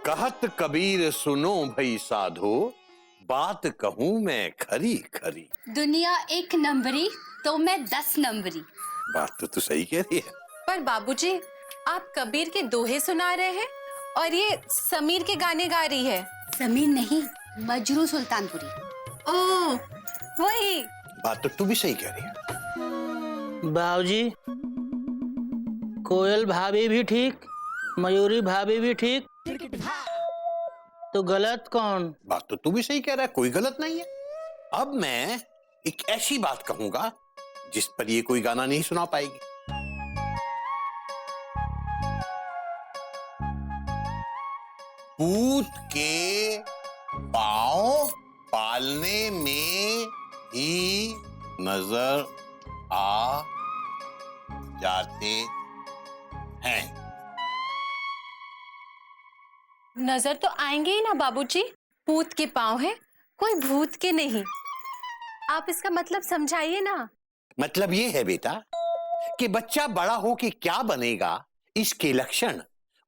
कहत कबीर सुनो भई साधो, बात कहूं मैं खरी खरी। दुनिया एक नंबरी तो मैं 10 नंबरी। बात तो तू सही कह रही है। पर बाबूजी, आप कबीर के दोहे सुना रहे हैं और ये समीर के गाने गा रही है। समीर नहीं, मजरू सुल्तानपुरी। ओह, वही। बात तो तू भी सही कह रही है। बाबूजी, कोयल भाभी भी ठीक, मयूरी भाभी भी ठीक, तो गलत कौन? बात तो तू भी सही कह रहा है, कोई गलत नहीं है। अब मैं एक ऐसी बात कहूंगा जिस पर ये कोई गाना नहीं सुना पाएगी। पूत के पांव पालने में ही नजर आ जाते हैं। नजर तो आएंगे ही ना बाबूजी, पूत के पाँव है, कोई भूत के नहीं। आप इसका मतलब समझाइए ना। मतलब ये है बेटा कि बच्चा बड़ा हो के क्या बनेगा, इसके लक्षण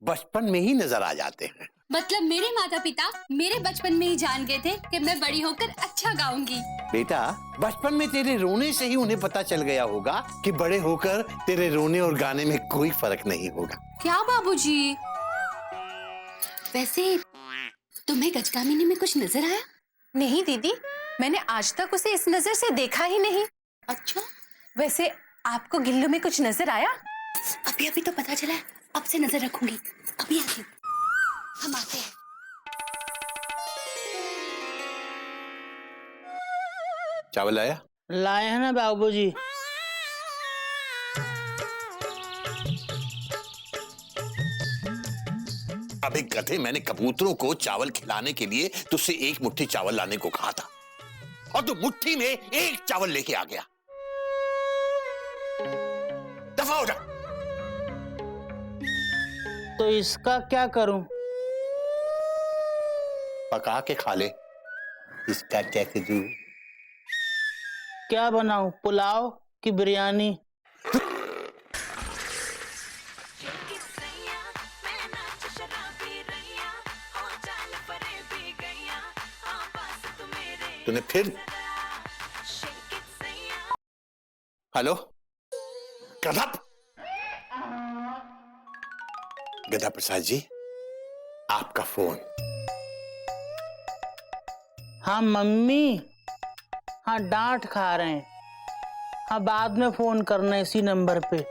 बचपन में ही नजर आ जाते हैं। मतलब मेरे माता पिता मेरे बचपन में ही जान गए थे कि मैं बड़ी होकर अच्छा गाऊंगी। बेटा, बचपन में तेरे रोने से ही उन्हें पता चल गया होगा कि बड़े होकर तेरे रोने और गाने में कोई फर्क नहीं होगा। क्या बाबूजी? वैसे तुम्हें गजकामिनी में कुछ नजर आया? नहीं दीदी, मैंने आज तक उसे इस नजर से देखा ही नहीं। अच्छा, वैसे आपको गिल्लू में कुछ नजर आया? अभी अभी तो पता चला है, अब से नजर रखूंगी। अभी आती हूँ, हम आते हैं। चावल आया? लाए हैं ना बाबूजी। अबे गधे, मैंने कबूतरों को चावल खिलाने के लिए तुझसे एक मुट्ठी चावल लाने को कहा था और तू मुट्ठी में एक चावल लेके आ गया। दफा हो जा। तो इसका क्या करूं? पका के खा ले। इसका क्या करूं? क्या बनाऊं, पुलाव की बिरयानी? तूने फिर? हेलो गधा, गधा प्रसाद जी, आपका फोन। हाँ मम्मी, हाँ डांट खा रहे हैं। हाँ बाद में फोन करना इसी नंबर पे।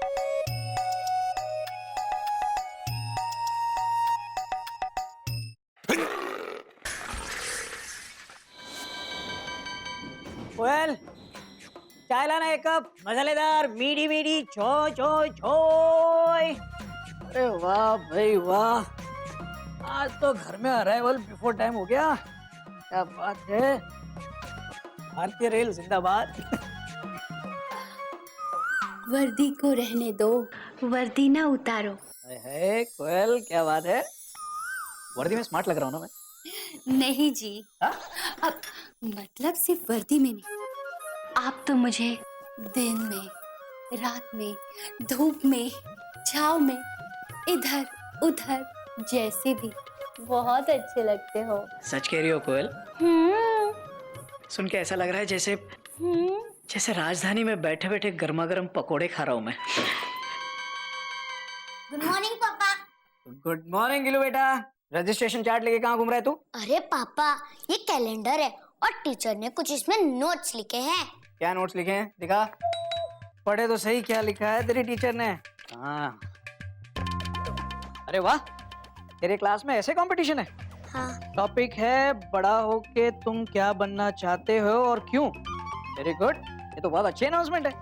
कोयल, चाय लाना एक कप, मसालेदार, मीठी मीठी, छो छो छो। अरे वाह भाई वाह, आज तो घर में अराइवल बिफोर टाइम हो गया। क्या बात है, भारतीय रेल जिंदाबाद। वर्दी को रहने दो, वर्दी ना उतारो। है कोयल, क्या बात है, वर्दी में स्मार्ट लग रहा हूँ ना मैं? नहीं जी, अब मतलब सिर्फ वर्दी में नहीं, आप तो मुझे दिन में, रात में, धूप में, छाव में, इधर उधर जैसे भी बहुत अच्छे लगते हो। सच कह रही हो कोयल? सुन के ऐसा लग रहा है जैसे जैसे राजधानी में बैठे बैठे गर्मा गर्म पकोड़े खा रहा हूँ मैं। गुड मॉर्निंग पापा। गुड मॉर्निंग गिलू बेटा। रजिस्ट्रेशन चार्ट लेके कहाँ घूम रहा है तू? अरे पापा, ये कैलेंडर है और टीचर ने कुछ इसमें नोट्स लिखे हैं। क्या नोट्स लिखे हैं, दिखा। पढ़े तो सही, क्या लिखा है तेरी टीचर ने? हाँ, अरे वाह, तेरे क्लास में ऐसे कंपटीशन है? हाँ। टॉपिक है बड़ा होके तुम क्या बनना चाहते हो और क्यों। वेरी गुड, ये तो बहुत अच्छी अनाउंसमेंट है।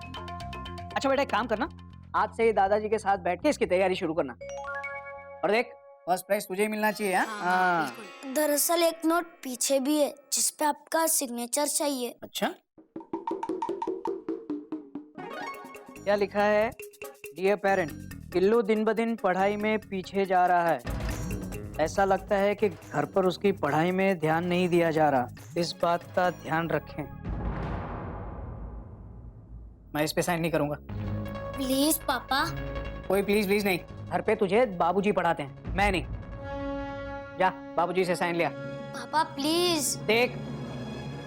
अच्छा बेटा, एक काम करना, आज से ही दादाजी के साथ बैठ के इसकी तैयारी शुरू करना। और देख, फर्स्ट प्राइज तुझे ही मिलना चाहिए। हाँ, दरअसल एक नोट पीछे भी है जिसपे आपका सिग्नेचर चाहिए। अच्छा, क्या लिखा है? डियर पेरेंट, गिल्लू दिन ब दिन पढ़ाई में पीछे जा रहा है। ऐसा लगता है कि घर पर उसकी पढ़ाई में ध्यान नहीं दिया जा रहा। इस बात का ध्यान रखें। मैं इस पे साइन नहीं करूंगा। प्लीज पापा। कोई प्लीज प्लीज नहीं, घर पे तुझे बाबूजी पढ़ाते हैं, मैं नहीं। जा बाबूजी से साइन लिया। पापा प्लीज। देख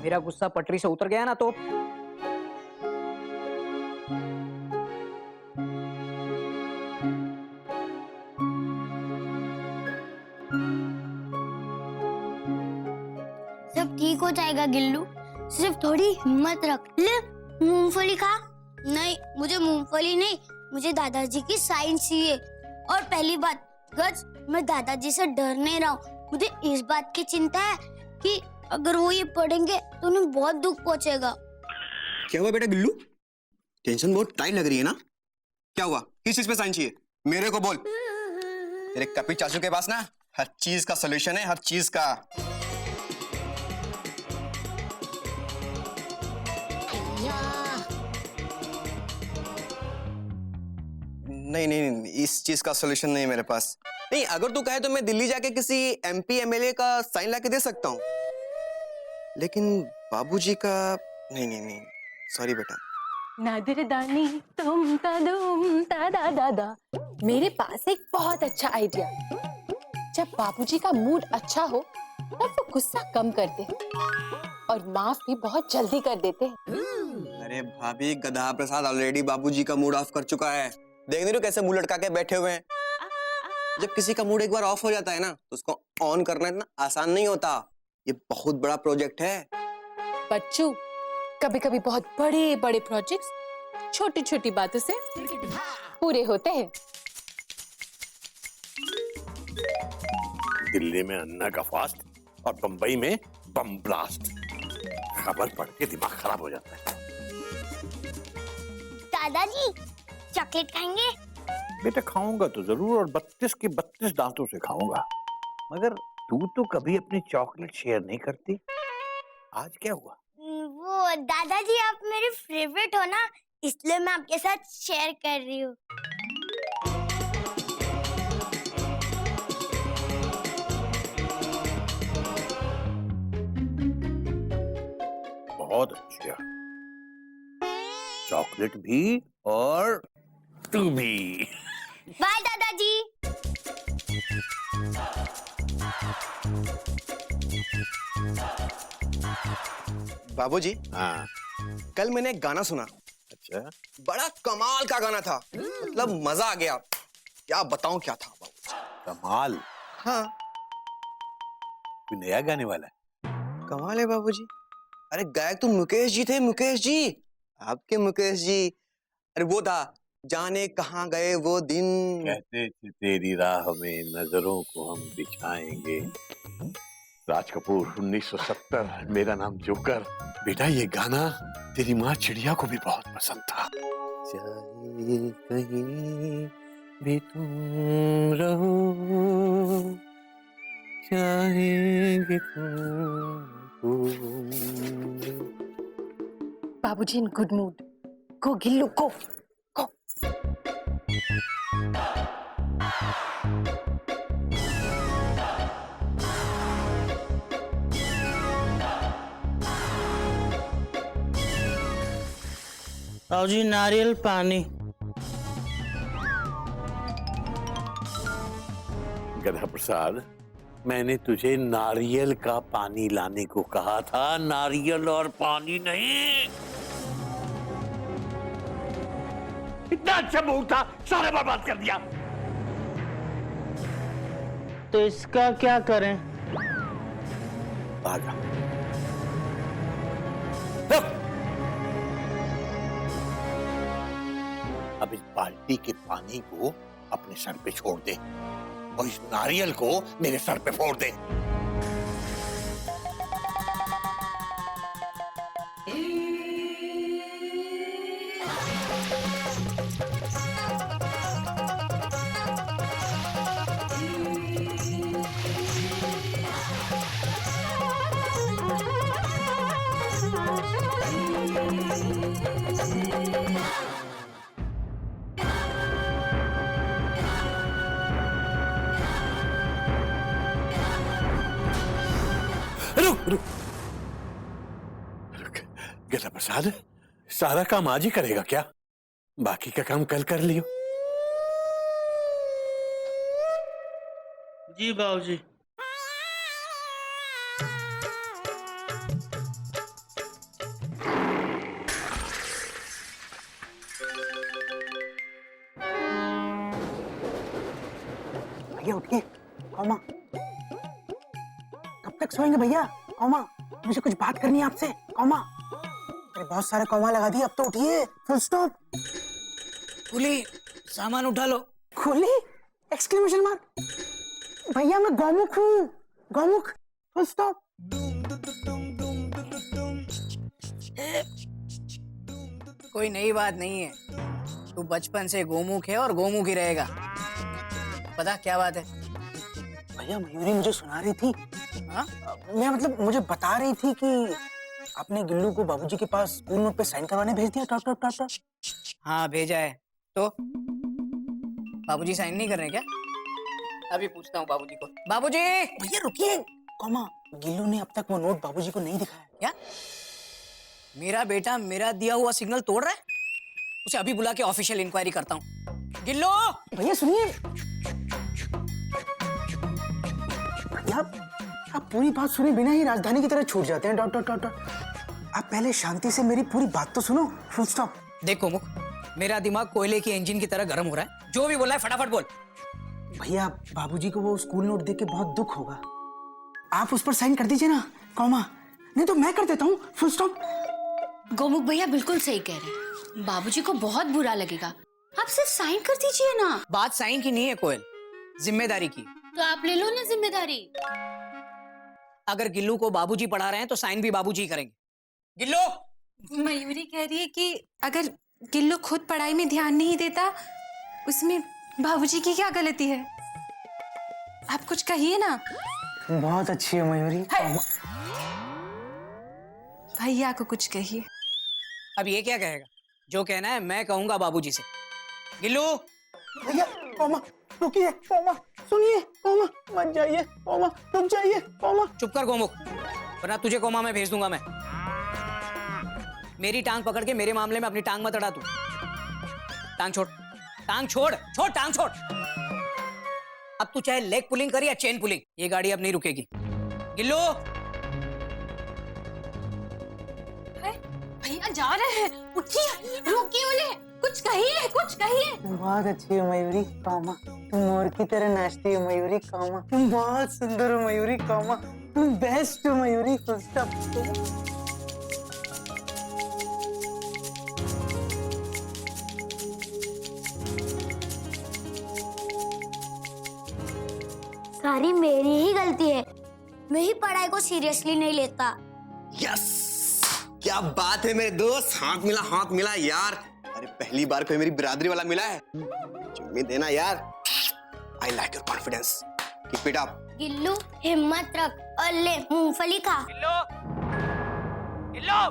मेरा गुस्सा पटरी से उतर गया ना तो सब ठीक हो जाएगा गिल्लू, सिर्फ थोड़ी हिम्मत रख। ले मूंगफली खा। नहीं मुझे मूंगफली नहीं, मुझे दादाजी की साइन चाहिए। और पहली बात गज, मैं दादाजी से डर नहीं रहा हूँ। मुझे इस बात की चिंता है कि अगर वो ये पढ़ेंगे तो उन्हें बहुत दुख पहुंचेगा। क्या हुआ बेटा गिल्लू? टेंशन बहुत टाइट लग रही है ना? क्या हुआ? किस चीज पे साइन चाहिए? मेरे को बोल। तेरे कपी चाचू के पास ना हर चीज का सॉल्यूशन है, हर चीज का। नहीं नहीं नहीं, इस चीज का सॉल्यूशन नहीं है मेरे पास। नहीं, अगर तू कहे तो मैं दिल्ली जाके किसी एमपी एमएलए का साइन लाके दे सकता हूँ, लेकिन बाबूजी का नहीं नहीं नहीं, सॉरी बेटा। नादिर दानी तुम तदुम ता दा। मेरे पास एक बहुत अच्छा आइडिया। जब बाबूजी का मूड अच्छा हो तब वो गुस्सा कम करते हैं और माफ भी बहुत जल्दी कर देते हैं। अरे भाभी, गधा प्रसाद ऑलरेडी बाबूजी का मूड ऑफ कर चुका है। देख नहीं रहे कैसे मुंह लटका के बैठे हुए हैं। जब किसी का मूड एक बार ऑफ हो जाता है ना तो उसको ऑन करना इतना आसान नहीं होता। ये बहुत बड़ा प्रोजेक्ट है बच्चू। कभी कभी बहुत बड़े बड़े प्रोजेक्ट्स छोटी छोटी बातों से पूरे होते हैं। दिल्ली में अन्ना का फास्ट और बंबई में बम ब्लास्ट। खबर पढ़ के दिमाग खराब हो जाता है। दादाजी चॉकलेट खाएंगे? बेटा खाऊंगा तो जरूर, और 32 के 32 दांतों से खाऊंगा। मगर तू तो कभी अपनी चॉकलेट शेयर नहीं करती, आज क्या हुआ? वो दादाजी आप मेरे फेवरेट हो ना, इसलिए मैं आपके साथ शेयर कर रही हूँ। बहुत अच्छा, चॉकलेट भी और तू भी। बाय दादाजी। बाबूजी। हाँ। कल मैंने एक गाना सुना। अच्छा। बड़ा कमाल का गाना था, मतलब मजा आ गया। क्या बताऊं क्या था बाबूजी। कमाल? हाँ कोई नया गाने वाला है? कमाल है बाबूजी। अरे गायक तो मुकेश जी थे, मुकेश जी, आपके मुकेश जी। अरे वो था, जाने कहाँ गए वो दिन। कहते थे तेरी राह में नजरों को हम बिछाएंगे। राज कपूर, 1970, मेरा नाम जोकर। बेटा ये गाना तेरी माँ चिड़िया को भी बहुत पसंद था। चाहे कहीं भी तुम रहो, चाहेंगे तुमको। बाबूजी इन गुड मूड। गो गिल्लू गो। बाबूजी नारियल पानी। गधा प्रसाद, मैंने तुझे नारियल का पानी लाने को कहा था, नारियल और पानी नहीं। इतना अच्छा मूड था, सारा बर्बाद कर दिया। तो इसका क्या करें? आजा। अब इस बाल्टी के पानी को अपने सर पे छोड़ दे और इस नारियल को मेरे सर पे फोड़ दे। रुक रुक रुक। गधा प्रसाद, सारा काम आज ही करेगा क्या? बाकी का काम कल कर लियो। जी बाबूजी। भैया उठिए। कौमा, कब तक सोएंगे भैया? कौमा, मुझे कुछ बात करनी है आपसे। कौमा, अरे बहुत सारे कौमा लगा दिए, अब तो उठिए। Full stop. कुली, सामान उठा लो। खुली एक्सक्लेमेशन मार्क। भैया मैं गौमुख हूँ, गौमुख। Full stop. कोई नई बात नहीं है, तू बचपन से गोमुख है और गोमुख ही रहेगा। पता क्या बात है? भैया मयूरी मुझे सुना रही थी। हाँ? मैं मतलब मुझे बता रही थी कि आपने गिल्लू को बाबूजी के पास स्कूल नोट पे साइन करवाने भेज दिया। Taught taught taught taught. हाँ भेजा है। तो बाबूजी साइन नहीं कर रहे क्या? अभी पूछता हूँ बाबूजी को। बाबूजी! भैया रुकिए। कौमा, गिल्लू ने अब तक वो नोट बाबूजी को नहीं दिखाया। क्या? मेरा बेटा मेरा दिया हुआ सिग्नल तोड़ रहा है? उसे अभी बुला के ऑफिशियल इंक्वायरी करता हूँ। गिल्लो! भैया सुनिए। भैया आप पूरी बात सुने बिना ही राजधानी की तरह छूट जाते हैं। Dot dot dot dot. आप पहले शांति से मेरी पूरी बात तो सुनो। Full stop. देखो मुख, मेरा दिमाग कोयले की इंजन की तरह गर्म हो रहा है। जो भी बोला है फटाफट बोल। भैया बाबूजी को वो स्कूल नोट देख के बहुत दुख होगा, आप उस पर साइन कर दीजिए ना। कौमा, नहीं तो मैं कर देता हूँ। Full stop. गोमुख भैया बिल्कुल सही कह रहे हैं, बाबूजी को बहुत बुरा लगेगा। आप सिर्फ साइन कर दीजिए ना। बात साइन की नहीं है कोयल, जिम्मेदारी की। तो आप ले लो ना जिम्मेदारी। अगर गिल्लू को बाबूजी पढ़ा रहे हैं तो साइन भी बाबूजी ही करेंगे। गिल्लू! मयूरी कह रही है कि अगर गिल्लू खुद पढ़ाई में ध्यान नहीं देता, उसमें बाबूजी की क्या गलती है? आप कुछ कहिए ना। बहुत अच्छी है मयूरी। भैया को कुछ कहिए। अब ये क्या कहेगा? जो कहना है मैं कहूंगा बाबूजी से। गिल्लू! भैया कौमा रुकिए। कौमा सुनिए। कौमा मत जाइए। कौमा रुक जाइए। कौमा। चुप कर गोमुख, वरना तुझे कोमा में भेज दूंगा मैं। मेरी टांग पकड़ के मेरे मामले में अपनी टांग मत अड़ा तू। टांग छोड़, टांग छोड़, छोड़ टांग छोड़। अब तू चाहे लेग पुलिंग कर या चेन पुलिंग, ये गाड़ी अब नहीं रुकेगी। गिल्लू! भैया जा रहे हैं, उठिए, रोकिए उन्हें। कुछ कहिए, कुछ कहिए। बहुत अच्छी है मयूरी। कौमा, तुम मोर की तरह नाचती हो मयूरी। कौमा, तुम बहुत सुंदर हो मयूरी। कौमा, तुम बेस्ट हो मयूरी। Full stop. सारी मेरी ही गलती है, मैं ही पढ़ाई को सीरियसली नहीं लेता। यस, क्या बात है मेरे दोस्त। हाथ मिला, हाथ मिला यार। अरे पहली बार कोई मेरी बिरादरी वाला मिला है। चुम्मी देना यार। I like your confidence, keep it up. Gillu हिम्मत रख और ले मूंगफली खा। गिल्लू! गिल्लू!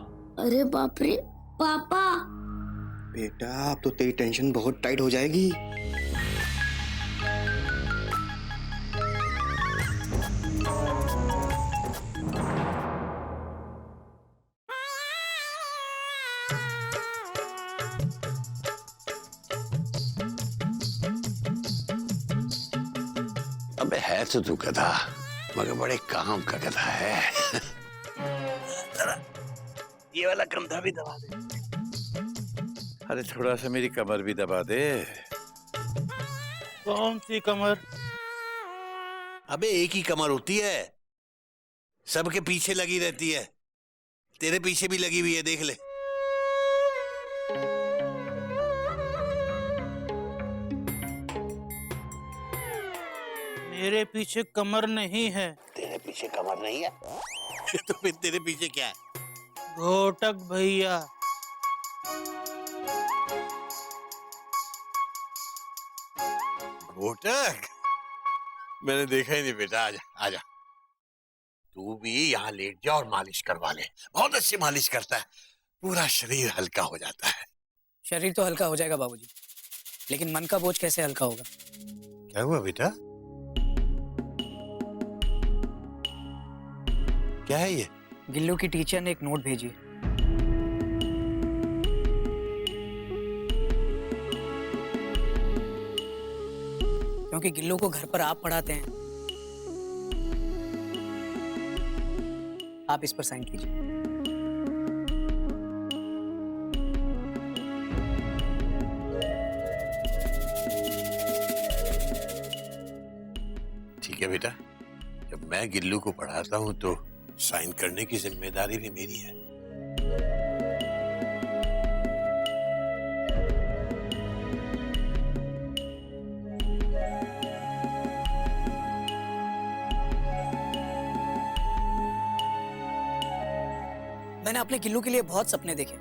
अरे बाप रे पापा। बेटा अब तो तेरी टेंशन बहुत टाइट हो जाएगी। अबे है तो तू गधा, मगर बड़े काम का गधा है। ये वाला कंधा भी दबा दे। अरे थोड़ा सा मेरी कमर भी दबा दे। कौन सी कमर? अबे एक ही कमर होती है, सबके पीछे लगी रहती है। तेरे पीछे भी लगी हुई है, देख ले। मेरे पीछे कमर नहीं है। तेरे पीछे कमर नहीं है तो फिर तेरे पीछे क्या है? घोटक भैया। घोटक? मैंने देखा ही नहीं बेटा। आजा आजा, तू भी यहाँ लेट जा और मालिश करवा ले। बहुत अच्छी मालिश करता है, पूरा शरीर हल्का हो जाता है। शरीर तो हल्का हो जाएगा बाबूजी, लेकिन मन का बोझ कैसे हल्का होगा? क्या हुआ बेटा? क्या है ये? गिल्लू की टीचर ने एक नोट भेजी। क्योंकि गिल्लू को घर पर आप पढ़ाते हैं, आप इस पर साइन कीजिए। ठीक है बेटा, जब मैं गिल्लू को पढ़ाता हूँ तो साइन करने की जिम्मेदारी भी मेरी है। मैंने अपने गिल्लू के लिए बहुत सपने देखे।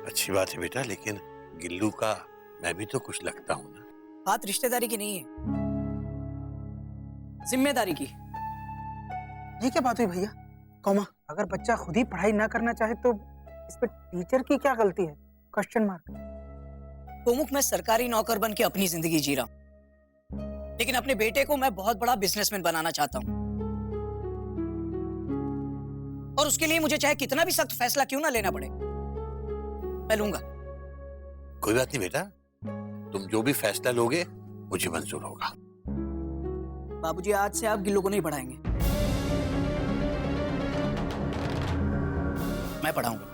अच्छी बात है बेटा, लेकिन गिल्लू का मैं भी तो कुछ लगता हूँ ना। बात रिश्तेदारी की नहीं है, जिम्मेदारी की। ये क्या बात हुई भैया? कौमा, अगर बच्चा खुद ही पढ़ाई ना करना चाहे तो इस पे टीचर की क्या गलती है? Question mark. कोमुख, मैं सरकारी नौकर बन के अपनी जिंदगी जी रहा हूं, लेकिन अपने बेटे को मैं बहुत बड़ा बिजनेसमैन बनाना चाहता हूं। और उसके लिए मुझे चाहे कितना भी सख्त फैसला क्यों ना लेना पड़े, मैं लूंगा। कोई बात नहीं बेटा, तुम जो भी फैसला लोगे मुझे मंजूर होगा। बाबूजी, आज से आप गिल्लू को नहीं पढ़ाएंगे, मैं पढ़ाऊंगा।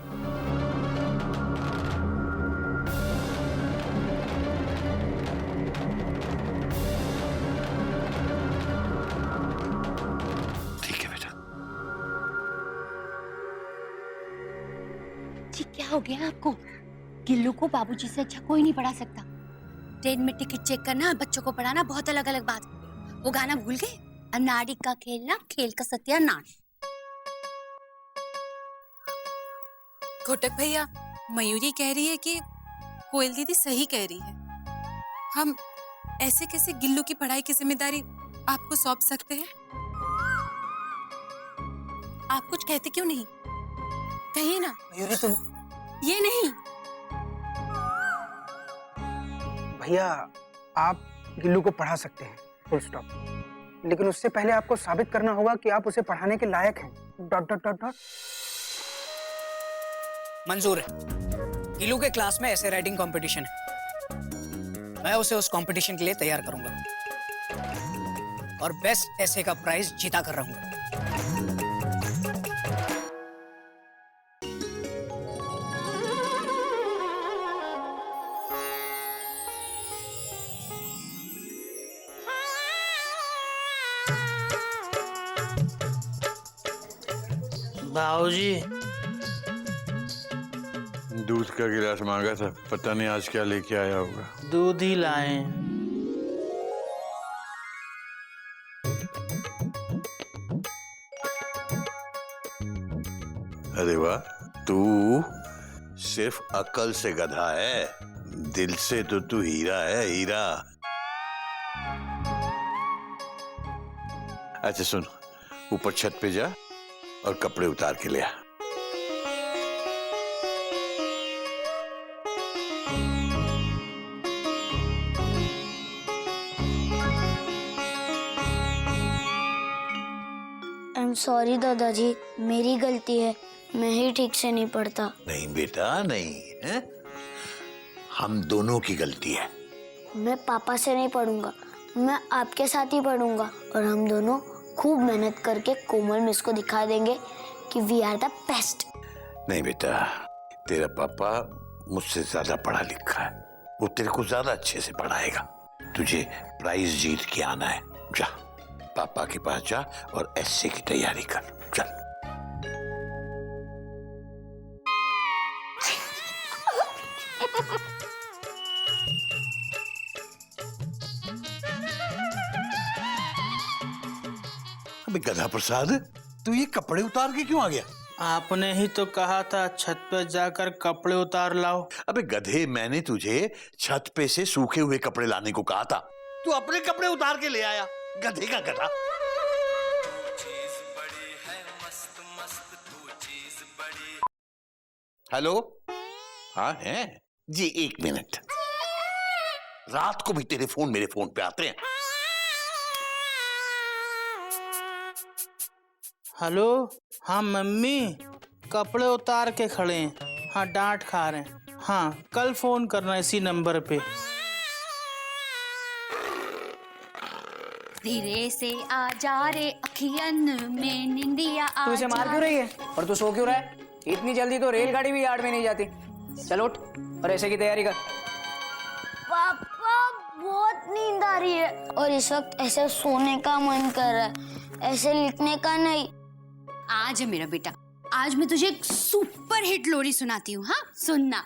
ठीक है बेटा। जी क्या हो गया आपको? गिल्लू को बाबूजी से अच्छा कोई नहीं पढ़ा सकता। ट्रेन में टिकट चेक करना और बच्चों को पढ़ाना बहुत अलग अलग बात है। वो गाना भूल गए? अनाड़ी का खेलना खेल का सत्यानाश। घोटक भैया, मयूरी कह रही है कि कोयल दीदी सही कह रही है। हम ऐसे कैसे गिल्लू की पढ़ाई की जिम्मेदारी आपको सौंप सकते हैं? आप कुछ कहते क्यों नहीं? कहिए ना। मयूरी, तुम ये नहीं। भैया, आप गिल्लू को पढ़ा सकते हैं, फुल स्टॉप। लेकिन उससे पहले आपको साबित करना होगा कि आप उसे पढ़ाने के लायक हैं। Dot dot dot dot. मंजूर है। गिल्लू के क्लास में ऐसे राइटिंग कंपटीशन है, मैं उसे उस कंपटीशन के लिए तैयार करूंगा और बेस्ट ऐसे का प्राइज जीता कर रहूंगा। बाबूजी, दूध का गिलास मांगा था, पता नहीं आज क्या लेके आया होगा। दूध ही लाए। अरे वाह, तू सिर्फ अकल से गधा है, दिल से तो तू हीरा है, हीरा। अच्छा सुन, ऊपर छत पे जा और कपड़े उतार के ले आ। आई एम सॉरी दादाजी, मेरी गलती है, मैं ही ठीक से नहीं पढ़ता। नहीं बेटा नहीं है, हम दोनों की गलती है। मैं पापा से नहीं पढ़ूंगा, मैं आपके साथ ही पढ़ूंगा और हम दोनों खूब मेहनत करके कोमल मिस को दिखा देंगे कि वी आर द बेस्ट। नहीं बेटा, तेरा पापा मुझसे ज्यादा पढ़ा लिखा है, वो तेरे को ज्यादा अच्छे से पढ़ाएगा। तुझे प्राइज जीत के आना है, जा पापा के पास जा और एसए की तैयारी कर, चल। अबे गधा प्रसाद, तू ये कपड़े उतार के क्यों आ गया? आपने ही तो कहा था छत पे जाकर कपड़े उतार लाओ। अबे गधे, मैंने तुझे छत पे से सूखे हुए कपड़े लाने को कहा था, तू अपने कपड़े उतार के ले आया, गधे का गधा। हेलो, हाँ है जी, 1 मिनट। रात को भी तेरे फोन मेरे फोन पे आते हैं। हेलो, हाँ मम्मी, कपड़े उतार के खड़े हैं। हाँ, डांट खा रहे हैं। हाँ, कल फोन करना इसी नंबर पे। धीरे से आ जा रे अखियन में निंदिया आ तू इसे मार क्यों रही है और तू सो क्यों रहा है? इतनी जल्दी तो रेलगाड़ी भी यार्ड में नहीं जाती। चल उठ और ऐसे की तैयारी कर। पापा बहुत नींद आ रही है और इस वक्त ऐसे सोने का मन कर रहा है, ऐसे लिखने का नहीं। आज है मेरा बेटा, आज मैं तुझे एक सुपर हिट लोरी सुनाती हूँ। हाँ सुनना।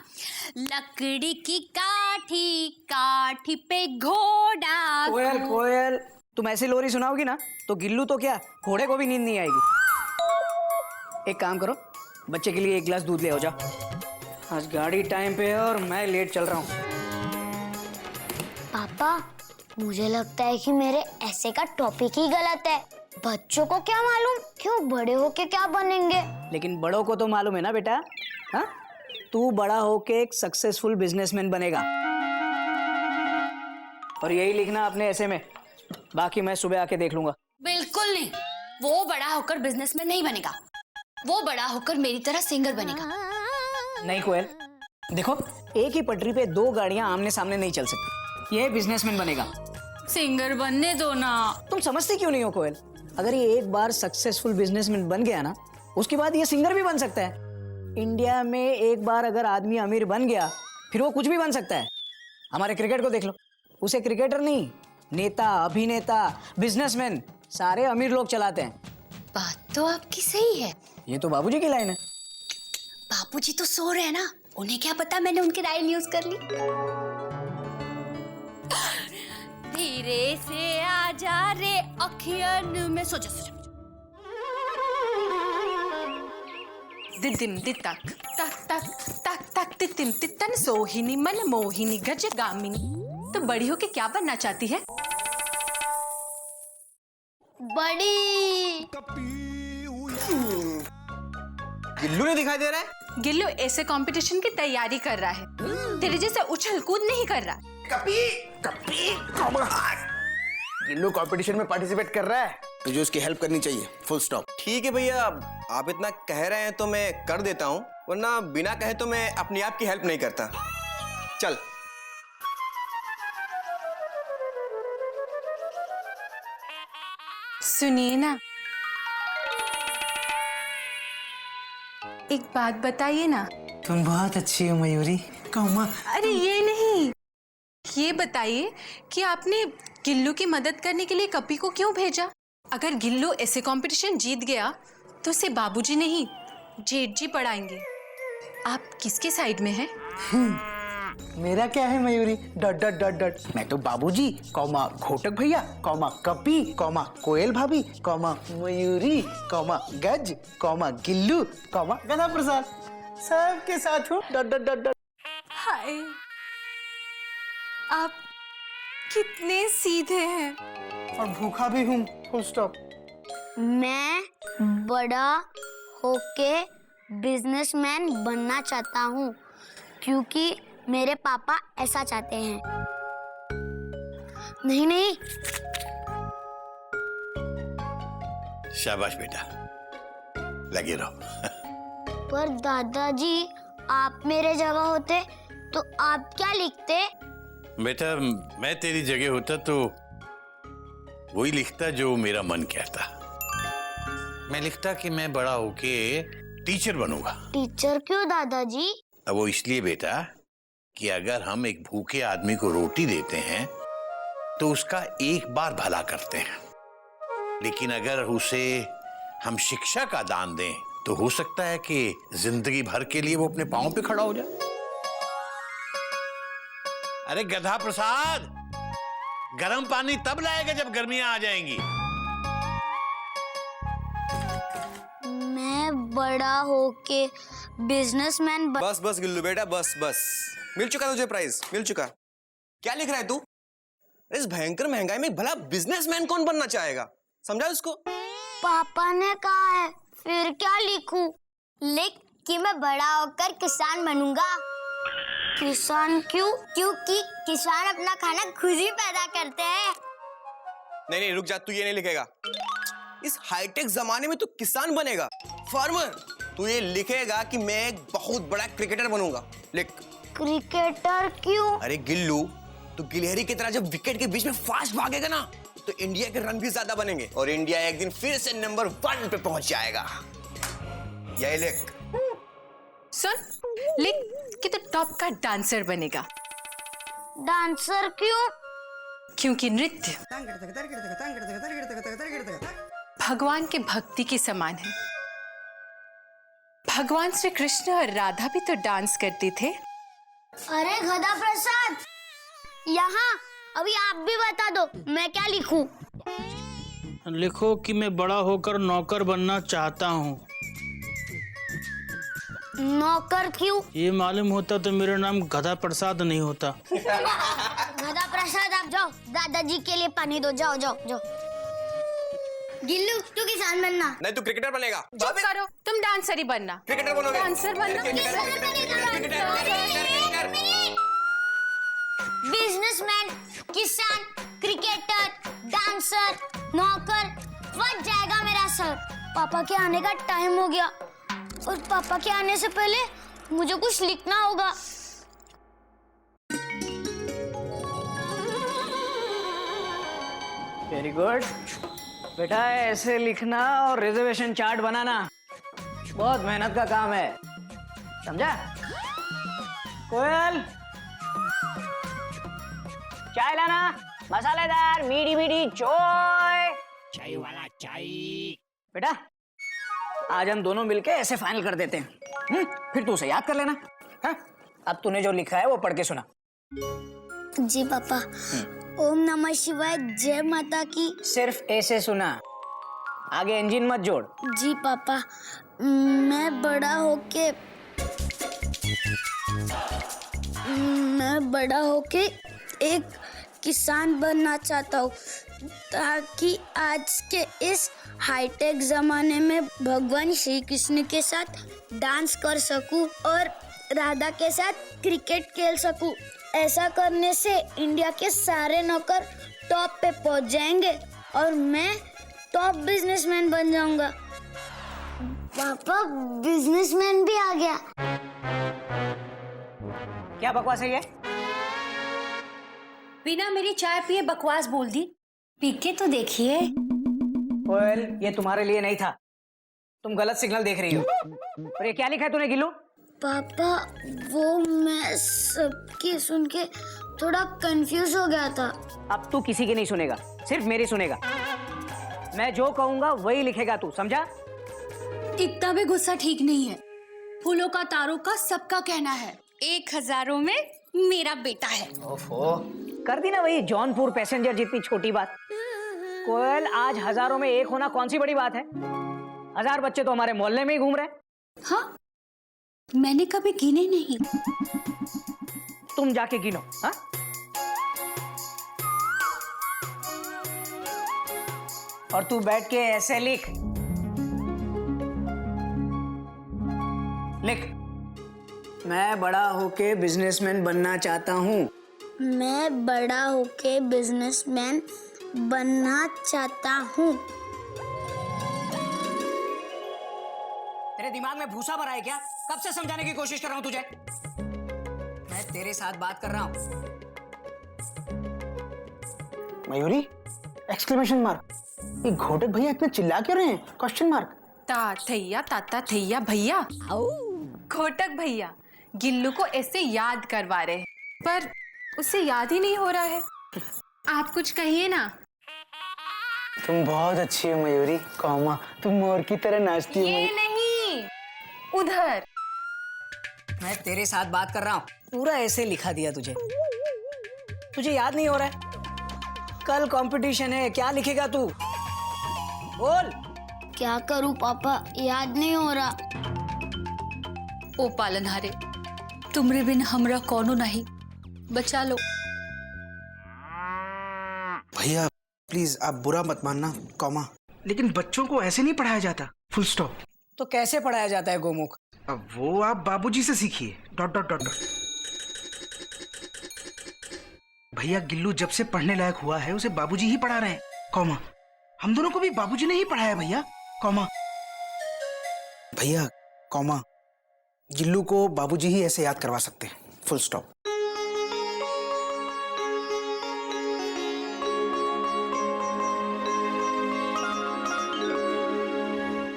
लकड़ी की काठी, काठी पे घोड़ा। कोयल कोयल, तुम ऐसी लोरी सुनाओगी ना तो गिल्लू तो क्या, घोड़े को भी नींद नहीं आएगी। एक काम करो, बच्चे के लिए एक गिलास दूध ले आओ जाओ। आज गाड़ी टाइम पे है और मैं लेट चल रहा हूँ। पापा मुझे लगता है कि मेरे ऐसे का टॉपिक ही गलत है। बच्चों को क्या मालूम क्यों बड़े होके क्या बनेंगे। लेकिन बड़ों को तो मालूम है ना बेटा। हाँ, तू बड़ा होके एक सक्सेसफुल बिजनेसमैन बनेगा और यही लिखना अपने ऐसे में। बाकी मैं सुबह आके देख लूंगा। बिल्कुल नहीं, वो बड़ा होकर बिजनेसमैन नहीं बनेगा, वो बड़ा होकर मेरी तरह सिंगर बनेगा। नहीं कोयल, देखो एक ही पटरी पे दो गाड़ियां आमने सामने नहीं चल सकती। ये बिजनेसमैन बनेगा। सिंगर बनने दो ना। तुम समझते क्यों नहीं हो कोयल? अगर ये एक बार सक्सेसफुल बिजनेसमैन बन गया ना, उसके बाद ये सिंगर भी बन सकता है। इंडिया में एक बार अगर आदमी अमीर बन गया फिर वो कुछ भी बन सकता है। हमारे क्रिकेट को देख लो, उसे क्रिकेटर नहीं, नेता, अभिनेता, बिजनेसमैन सारे अमीर लोग चलाते हैं। बात तो आपकी सही है। ये तो बाबूजी की लाइन है। बापूजी तो सो रहे हैं ना, उन्हें क्या पता मैंने उनकी लाइन यूज कर ली। धीरे से आजा रे अखियन में, सोचा सोचा। दिदिम दितक तक तक तक तक तितिम तितन सोहिनी मन मोहिनी गज गामिनी। तो बड़ी होके क्या बनना चाहती है? बड़ी। गिल्लू नहीं दिखाई दे रहा है? गिल्लू ऐसे कंपटीशन की तैयारी कर रहा है, तेरे जैसे उछल कूद नहीं कर रहा। गिल्लू कंपटीशन में पार्टिसिपेट कर रहा है, तुझे उसकी हेल्प करनी चाहिए। Full stop. ठीक है भैया, आप इतना कह रहे हैं तो मैं कर देता हूँ, वरना बिना कहे तो मैं अपने आप की हेल्प नहीं करता। चल। सुनिए ना, एक बात बताइए ना। तुम बहुत अच्छी हो मयूरी। कौमा, अरे ये नहीं, ये बताइए कि आपने गिल्लू की मदद करने के लिए कपी को क्यों भेजा? अगर गिल्लू ऐसे कंपटीशन जीत गया तो उसे बाबूजी नहीं जेठ जी पढ़ाएंगे। आप किसके साइड में हैं? मेरा क्या है Mayuri? Dot dot dot dot. मैं तो बाबूजी कौमा घोटक भैया कौमा कपी कौमा कोयल भाभी कौमा मयूरी कौमा गज कौमा गिल्लू कौमा गधा प्रसाद सबके साथ हूँ। Dot dot dot dot. Hi, आप कितने सीधे हैं। और भूखा भी हूँ। Full stop. मैं बड़ा होके बिजनेसमैन बनना चाहता हूँ क्योंकि मेरे पापा ऐसा चाहते हैं। नहीं नहीं। शाबाश बेटा, लगे रहो। पर दादाजी, आप मेरे जगह होते तो आप क्या लिखते? बेटा मैं तेरी जगह होता तो वही लिखता जो मेरा मन कहता। मैं लिखता कि मैं बड़ा होके टीचर बनूंगा। टीचर क्यों दादाजी? अब वो इसलिए बेटा कि अगर हम एक भूखे आदमी को रोटी देते हैं तो उसका एक बार भला करते हैं, लेकिन अगर उसे हम शिक्षा का दान दें तो हो सकता है कि जिंदगी भर के लिए वो अपने पांव पे खड़ा हो जाए। अरे गधा प्रसाद, गर्म पानी तब लाएगा जब गर्मियां आ जाएंगी। मैं बड़ा होके बिजनेसमैन बस बस गिल्लू बेटा, बस बस। मिल चुका तुझे प्राइज, मिल चुका। क्या लिख रहा है तू? इस भयंकर महंगाई में भला बिजनेसमैन कौन बनना चाहेगा? समझा उसको? पापा ने कहा है, फिर क्या लिखूं? लिख कि मैं बड़ा होकर किसान बनूंगा। किसान क्यों? क्योंकि किसान अपना खाना खुद ही पैदा करते हैं। नहीं नहीं रुक जा, तू ये नहीं लिखेगा। इस हाईटेक जमाने में तू किसान बनेगा, फार्मर। तू ये लिखेगा कि मैं एक बहुत बड़ा क्रिकेटर बनूंगा। लिख। क्रिकेटर क्यों? अरे गिल्लू, तू गिलहरी की तरह जब विकेट के बीच में फास्ट भागेगा ना तो इंडिया के रन भी ज्यादा बनेंगे और इंडिया एक दिन फिर से नंबर 1 पे पहुंच जाएगा। यही लिख। सुन, लिख कि तो टॉप का डांसर बनेगा। डांसर क्यों? क्योंकि नृत्य भगवान के भक्ति के समान है। भगवान श्री कृष्ण और राधा भी तो डांस करते थे। अरे गधा प्रसाद, यहाँ अभी आप भी बता दो मैं क्या लिखूं? लिखो कि मैं बड़ा होकर नौकर बनना चाहता हूँ। नौकर क्यों? ये मालूम होता तो मेरा नाम गधा प्रसाद नहीं होता। गधा प्रसाद आप जाओ, दादाजी के लिए पानी दो, जाओ जाओ जाओ। गिल्लू तू किसान बनना। नहीं तू क्रिकेटर बनेगा। चुप करो, तुम डांसर ही बनना। क्रिकेटर बनोगे। डांसर बनना। बिजनेसमैन, किसान, क्रिकेटर, डांसर, नौकर, बच जाएगा मेरा सर। पापा के आने का टाइम हो गया और पापा के आने से पहले मुझे कुछ लिखना होगा। वेरी गुड बेटा, ऐसे लिखना और रिजर्वेशन चार्ट बनाना बहुत मेहनत का काम है, समझा? कोयल, चाय लाना, मसालेदार मीठी मीठी चाय। चाय वाला चाय। बेटा आज हम दोनों मिलके ऐसे फाइनल कर देते हैं। फिर तू उसे याद कर लेना। हाँ? अब तूने जो लिखा है वो पढ़ के सुना। जी पापा। ओम नमः शिवाय, जय माता की। सिर्फ ऐसे सुना, आगे इंजन मत जोड़। जी पापा, मैं बड़ा होके एक किसान बनना चाहता हूँ ताकि आज के इस हाईटेक जमाने में भगवान श्री कृष्ण के साथ डांस कर सकूं और राधा के साथ क्रिकेट खेल सकूं। ऐसा करने से इंडिया के सारे नौकर टॉप पे पहुंच जाएंगे और मैं टॉप बिजनेसमैन बन जाऊंगा। पापा बिजनेसमैन भी आ गया। क्या बकवास है ये? बिना मेरी चाय पिए बकवास बोल दी। पी के तो देखिए। कोयल, ये तुम्हारे लिए नहीं था, तुम गलत सिग्नल देख रही हो। और ये क्या लिखा है तूने गिल्लू? पापा वो मैं सबकी सुन के थोड़ा कंफ्यूज हो गया था। अब तू किसी की नहीं सुनेगा, सिर्फ मेरी सुनेगा। मैं जो कहूंगा वही लिखेगा तू, समझा? इतना भी गुस्सा ठीक नहीं है। फूलों का तारों का सबका कहना है, 1000 में मेरा बेटा है। ओफो, कर दी ना वही जौनपुर पैसेंजर जितनी छोटी बात। कोयल, आज 1000 में एक होना कौन सी बड़ी बात है? 1000 बच्चे तो हमारे मोहल्ले में ही घूम रहे हैं। हाँ, मैंने कभी गिने नहीं। तुम जाके गिनो। हाँ? और तू बैठ के ऐसे लिख। मैं बड़ा होके बिजनेसमैन बनना चाहता हूँ। मैं बड़ा होके बिजनेसमैन बनना चाहता हूँ। तेरे दिमाग में भूसा भरा है क्या? कब से समझाने की कोशिश कर रहा हूँ तुझे। मैं तेरे साथ बात कर रहा हूँ। Mayuri, exclamation mark. ये घोटक भैया इतने चिल्ला क्यों रहे हैं? Question mark. ता थैया ताता थैया भैया। घोटक भैया गिल्लू को ऐसे याद करवा रहे हैं, पर उसे याद ही नहीं हो रहा है। आप कुछ कहिए ना। तुम बहुत अच्छी हो मयूरी, कौमा तुम मोर की तरह नाचती हो। ये नहीं, उधर। मैं तेरे साथ बात कर रहा हूँ। पूरा ऐसे लिखा दिया तुझे। तुझे याद नहीं हो रहा है? कल कंपटीशन है, क्या लिखेगा तू? बोल। क्या करूँ पापा, याद नहीं हो रहा। ओ पालनहारे, तुमरे बिन हमरा कौनो नहीं, बचा लो। भैया प्लीज आप बुरा मत मानना, कौमा लेकिन बच्चों को ऐसे नहीं पढ़ाया जाता। Full stop. तो कैसे पढ़ाया जाता है गोमुख? अब वो आप बाबूजी से सीखिए। Dot dot dot dot. भैया गिल्लू जब से पढ़ने लायक हुआ है उसे बाबूजी ही पढ़ा रहे हैं, कौमा हम दोनों को भी बाबूजी ने ही पढ़ाया भैया, कौमा भैया कौमा गिल्लू को बाबूजी ही ऐसे याद करवा सकते हैं। Full stop.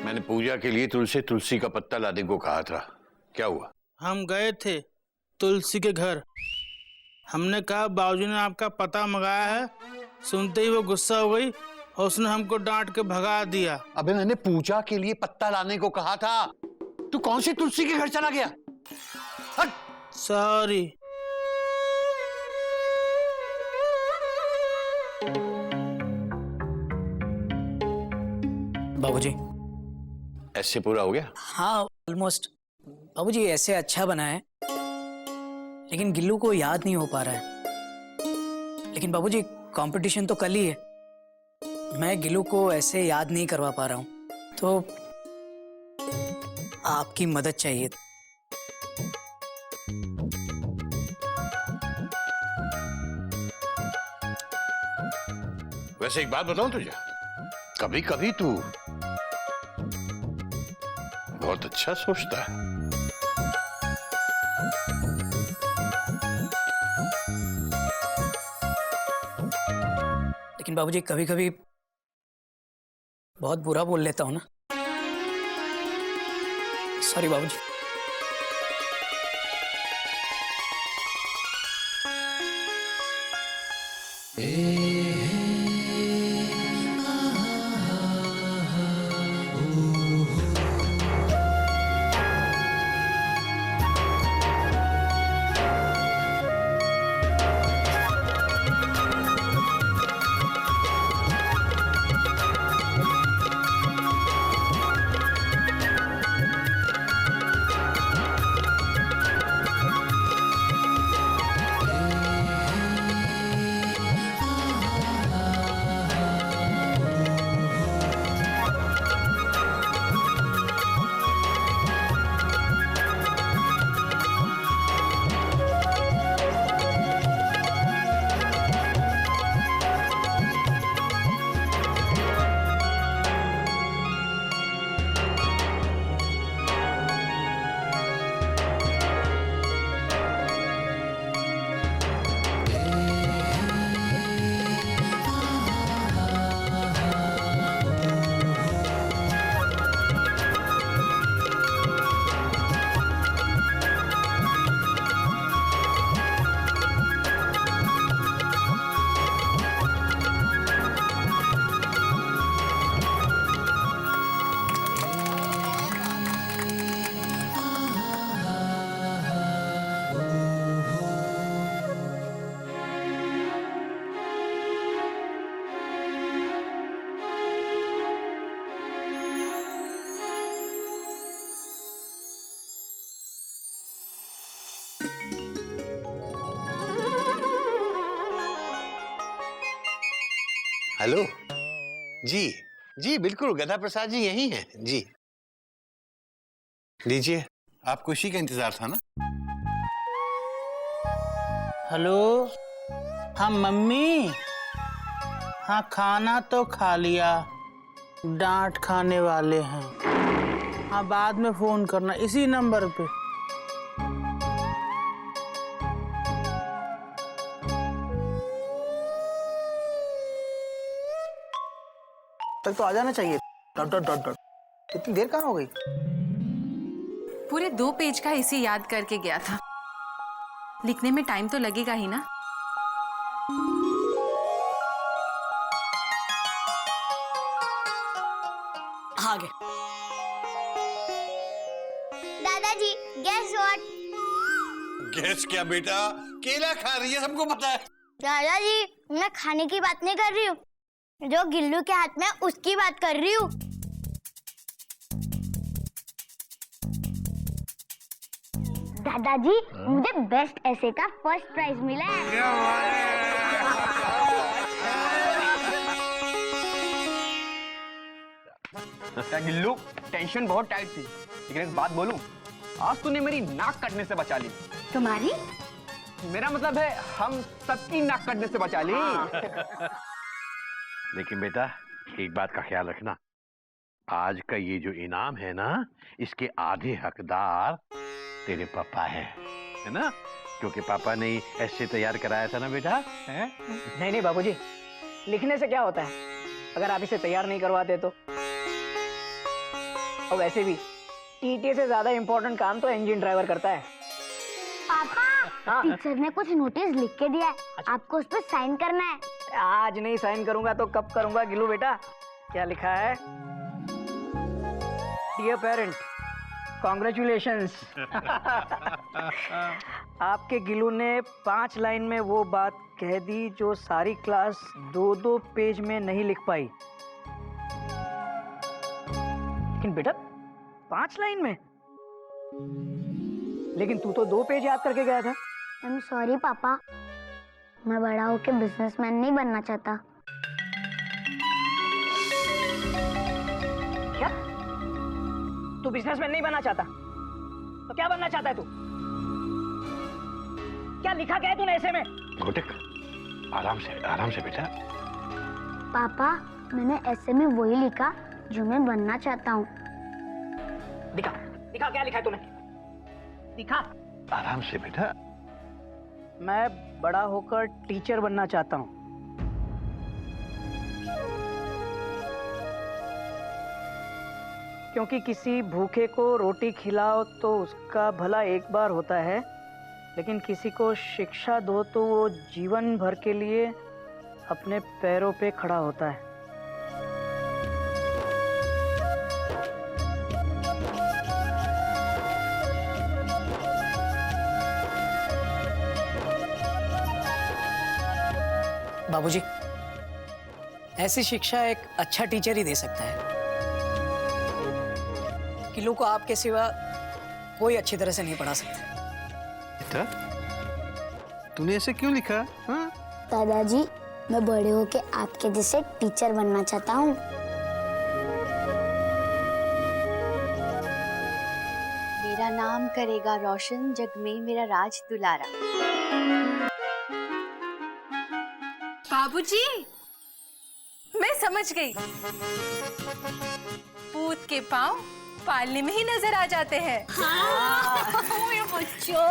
मैंने पूजा के लिए तुलसी का पत्ता लाने को कहा था, क्या हुआ? हम गए थे तुलसी के घर, हमने कहा बाबूजी ने आपका पता मंगाया है, सुनते ही वो गुस्सा हो गई और उसने हमको डांट के भगा दिया। अबे मैंने पूजा के लिए पत्ता लाने को कहा था, तू कौन सी तुलसी के घर चला गया? हट! सॉरी। बाबूजी। ऐसे पूरा हो गया? हाँ ऑलमोस्ट। बाबूजी ऐसे अच्छा बना है, लेकिन गिल्लू को याद नहीं हो पा रहा है। लेकिन बाबूजी कंपटीशन तो कल ही है, मैं गिल्लू को ऐसे याद नहीं करवा पा रहा हूँ, तो आपकी मदद चाहिए। वैसे एक बात बताऊं तुझे, कभी कभी तू बहुत अच्छा सोचता है। लेकिन बाबूजी कभी कभी बहुत बुरा बोल लेता हूँ ना, सॉरी बाबूजी। हेलो जी, जी बिल्कुल गधा प्रसाद जी यही हैं जी। लीजिए, आपको इसी का इंतजार था ना? हेलो, हाँ मम्मी। हाँ खाना तो खा लिया, डांट खाने वाले हैं। हाँ बाद में फोन करना इसी नंबर पे। तक तो आ जाना चाहिए। डॉट डॉट डॉट डॉट इतनी देर कहाँ हो गई? पूरे 2 पेज का इसे याद करके गया था। लिखने में टाइम तो लगेगा ही ना। आ गए। दादाजी गेस व्हाट? गैस क्या बेटा, केला खा रही है, सबको पता है। दादाजी मैं खाने की बात नहीं कर रही हूँ, जो गिल्लू के हाथ में उसकी बात कर रही हूँ। दादाजी मुझे बेस्ट ऐसे का फर्स्ट प्राइज मिला है। क्या गिल्लू, टेंशन बहुत टाइट थी, लेकिन एक बात बोलूं, आज तूने मेरी नाक कटने से बचा ली। तुम्हारी? मेरा मतलब है हम सबकी नाक कटने से बचा ली। लेकिन बेटा एक बात का ख्याल रखना, आज का ये जो इनाम है ना, इसके आधे हकदार तेरे पापा है ना? क्योंकि पापा ने ऐसे तैयार कराया था ना बेटा। नहीं नहीं बाबूजी, लिखने से क्या होता है अगर आप इसे तैयार नहीं करवाते तो। और वैसे भी टीटी से ज्यादा इंपॉर्टेंट काम तो इंजन ड्राइवर करता है। पापा टीचर ने कुछ नोटिस लिख के दिया है, आपको उस पर साइन करना है। आज नहीं साइन करूंगा तो कब करूंगा गिल्लू बेटा? क्या लिखा है? Dear parent, congratulations. आपके गिल्लू ने 5 लाइन में वो बात कह दी जो सारी क्लास 2-2 पेज में नहीं लिख पाई। लेकिन बेटा 5 लाइन में? लेकिन तू तो 2 पेज याद करके गया था। आई एम सॉरी पापा, मैं बड़ा होके बिजनेसमैन नहीं बनना चाहता। क्या? तू बिजनेसमैन नहीं बनना चाहता? तो क्या बनना चाहता है तू? क्या लिखा गया है तूने ऐसे में? घोटक, आराम से बेटा। पापा, मैंने ऐसे में वही लिखा जो मैं बनना चाहता हूँ। दिखा क्या लिखा है तूने? दिखा। आराम से बेटा। मैं बड़ा होकर टीचर बनना चाहता हूँ। क्योंकि किसी भूखे को रोटी खिलाओ तो उसका भला एक बार होता है, लेकिन किसी को शिक्षा दो तो वो जीवन भर के लिए अपने पैरों पे खड़ा होता है। बाबूजी, ऐसी शिक्षा एक अच्छा टीचर ही दे सकता है। गिल्लू को आपके सिवा कोई अच्छी तरह से नहीं पढ़ा सकता। बेटा, तूने ऐसे क्यों लिखा? हाँ? दादाजी, मैं बड़े होके आपके जैसे टीचर बनना चाहता हूँ। मेरा नाम करेगा रोशन जग में मेरा राज दुलारा। बाबूजी, मैं समझ गई। पूत के पाँव पालने में ही नजर आ जाते हैं। हाँ। मेरे बच्चों।